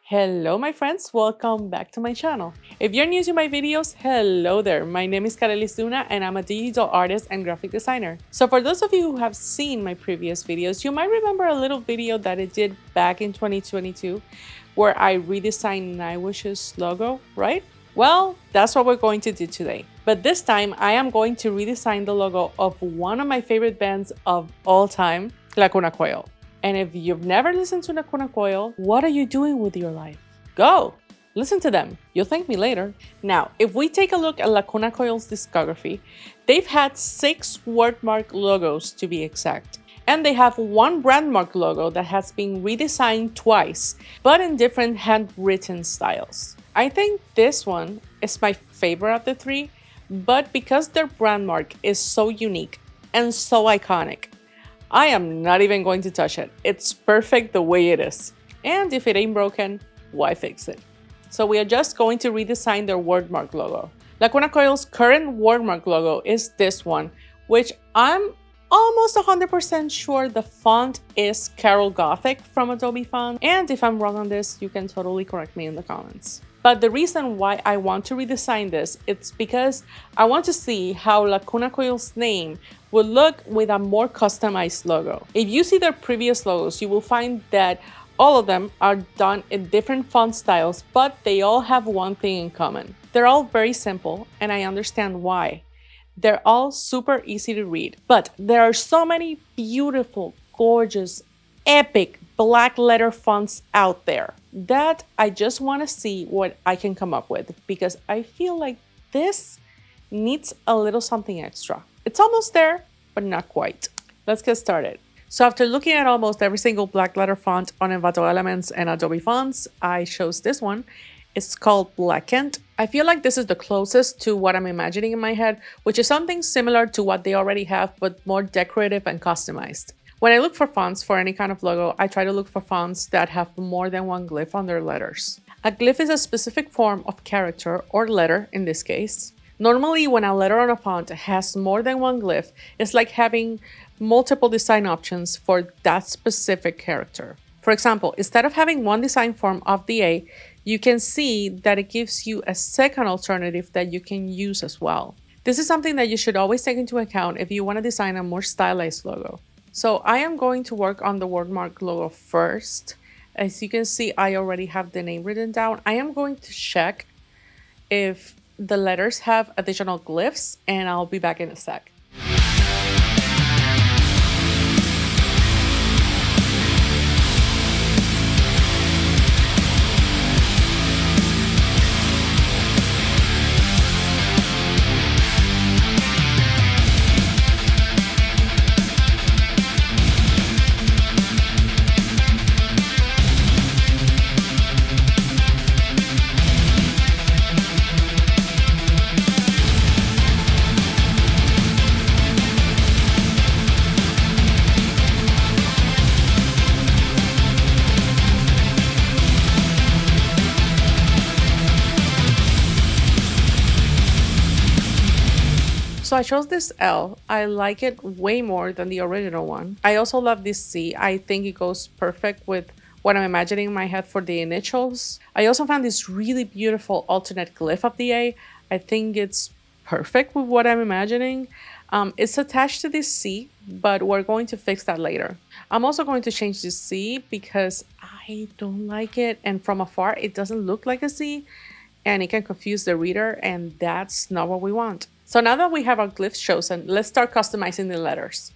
Hello my friends, welcome back to my channel. If you're new to my videos, hello there. My name is Luna and I'm a digital artist and graphic designer. So for those of you who have seen my previous videos, you might remember a little video that I did back in 2022 where I redesigned Nightwish's logo, right? Well, that's what we're going to do today. But this time I am going to redesign the logo of one of my favorite bands of all time, Lacuna Coil. And if you've never listened to Lacuna Coil, what are you doing with your life? Go! Listen to them. You'll thank me later. Now, if we take a look at Lacuna Coil's discography, they've had 6 wordmark logos to be exact. And they have one brandmark logo that has been redesigned twice, but in different handwritten styles. I think this one is my favorite of the 3, but because their brandmark is so unique and so iconic, I am not even going to touch it. It's perfect the way it is. And if it ain't broken, why fix it? So we are just going to redesign their wordmark logo. Lacuna Coil's current wordmark logo is this one, which I'm almost 100% sure the font is Carol Gothic from Adobe Font. And if I'm wrong on this, you can totally correct me in the comments. But the reason why I want to redesign this, it's because I want to see how Lacuna Coil's name will look with a more customized logo. If you see their previous logos, you will find that all of them are done in different font styles, but they all have one thing in common. They're all very simple, and I understand why. They're all super easy to read, but there are so many beautiful, gorgeous, epic black letter fonts out there that I just want to see what I can come up with, because I feel like this needs a little something extra. It's almost there, but not quite. Let's get started. So after looking at almost every single black letter font on Envato Elements and Adobe Fonts, I chose this one. It's called Blackened. I feel like this is the closest to what I'm imagining in my head, which is something similar to what they already have, but more decorative and customized. When I look for fonts for any kind of logo, I try to look for fonts that have more than one glyph on their letters. A glyph is a specific form of character or letter in this case. Normally, when a letter on a font has more than one glyph, it's like having multiple design options for that specific character. For example, instead of having one design form of the A, you can see that it gives you a second alternative that you can use as well. This is something that you should always take into account if you want to design a more stylized logo. So I am going to work on the wordmark logo first. As you can see, I already have the name written down. I am going to check if the letters have additional glyphs, and I'll be back in a sec. So I chose this L. I like it way more than the original one. I also love this C. I think it goes perfect with what I'm imagining in my head for the initials. I also found this really beautiful alternate glyph of the A. I think it's perfect with what I'm imagining. It's attached to this C, but we're going to fix that later. I'm also going to change this C because I don't like it, and from afar it doesn't look like a C and it can confuse the reader, and that's not what we want. So now that we have our glyphs chosen, let's start customizing the letters.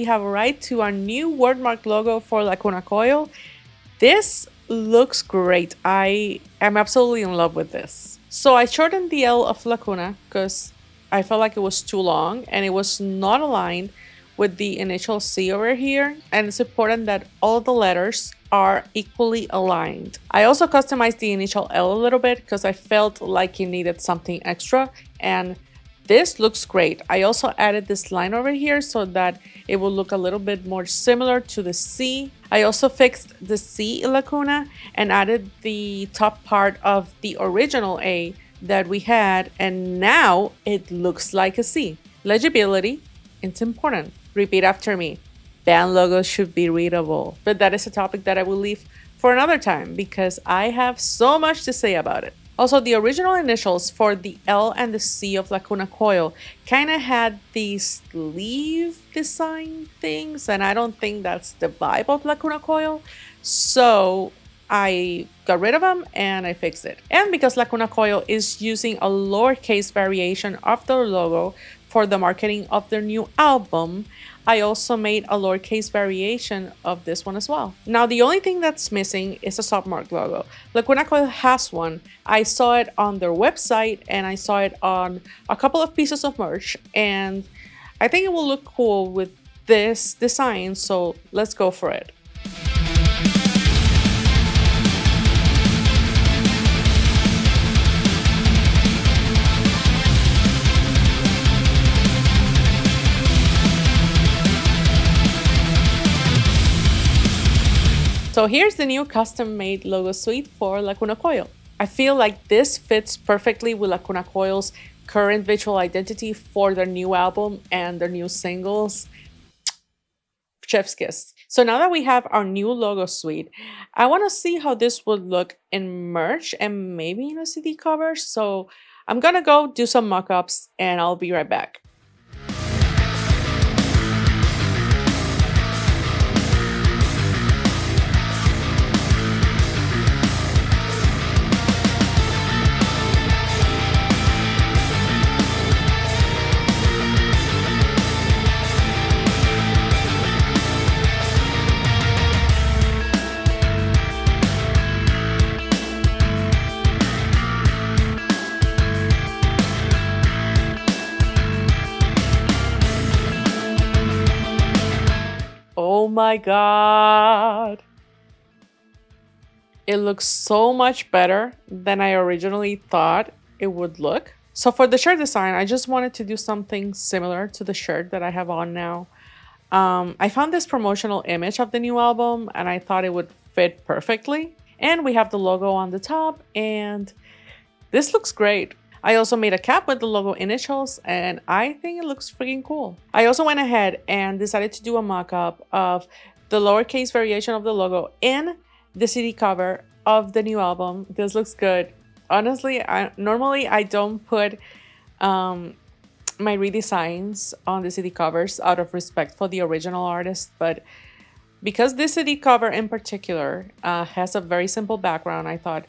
have arrived to our new wordmark logo for Lacuna Coil. This looks great. I am absolutely in love with this. So I shortened the L of Lacuna because I felt like it was too long and it was not aligned with the initial C over here, and it's important that all the letters are equally aligned. I also customized the initial L a little bit because I felt like it needed something extra, and this looks great. I also added this line over here so that it will look a little bit more similar to the C. I also fixed the C in Lacuna and added the top part of the original A that we had, and now it looks like a C. Legibility, it's important. Repeat after me. Band logos should be readable. But that is a topic that I will leave for another time because I have so much to say about it. Also, the original initials for the L and the C of Lacuna Coil kind of had these sleeve design things, and I don't think that's the vibe of Lacuna Coil. So I got rid of them and I fixed it. And because Lacuna Coil is using a lowercase variation of their logo for the marketing of their new album, I also made a lowercase variation of this one as well. Now, the only thing that's missing is a submark logo. Lacuna Coil has one. I saw it on their website and I saw it on a couple of pieces of merch, and I think it will look cool with this design, so let's go for it. So here's the new custom-made logo suite for Lacuna Coil. I feel like this fits perfectly with Lacuna Coil's current visual identity for their new album and their new singles. Chef's kiss. So now that we have our new logo suite, I want to see how this would look in merch and maybe in a CD cover. So I'm gonna go do some mock-ups and I'll be right back. Oh my god! It looks so much better than I originally thought it would look. So for the shirt design, I just wanted to do something similar to the shirt that I have on now. I found this promotional image of the new album and I thought it would fit perfectly. And we have the logo on the top and this looks great. I also made a cap with the logo initials and I think it looks freaking cool. I also went ahead and decided to do a mock-up of the lowercase variation of the logo in the CD cover of the new album. This looks good. Honestly, normally I don't put my redesigns on the CD covers out of respect for the original artist, but because this CD cover in particular has a very simple background, I thought,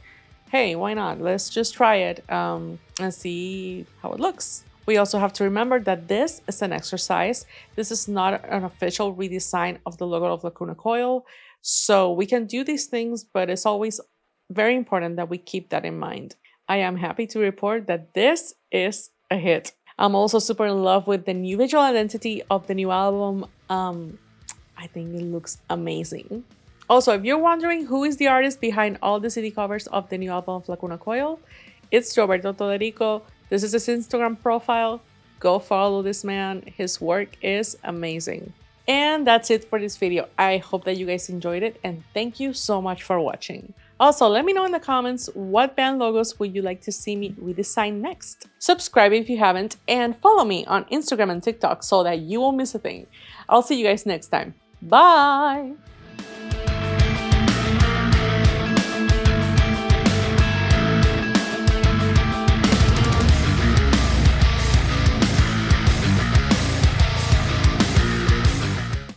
hey, why not? Let's just try it and see how it looks. We also have to remember that this is an exercise. This is not an official redesign of the logo of Lacuna Coil. So we can do these things, but it's always very important that we keep that in mind. I am happy to report that this is a hit. I'm also super in love with the new visual identity of the new album. I think it looks amazing. Also, if you're wondering who is the artist behind all the CD covers of the new album of Lacuna Coil, it's Roberto Toderico. This is his Instagram profile. Go follow this man. His work is amazing. And that's it for this video. I hope that you guys enjoyed it and thank you so much for watching. Also, let me know in the comments what band logos would you like to see me redesign next. Subscribe if you haven't and follow me on Instagram and TikTok so that you won't miss a thing. I'll see you guys next time. Bye!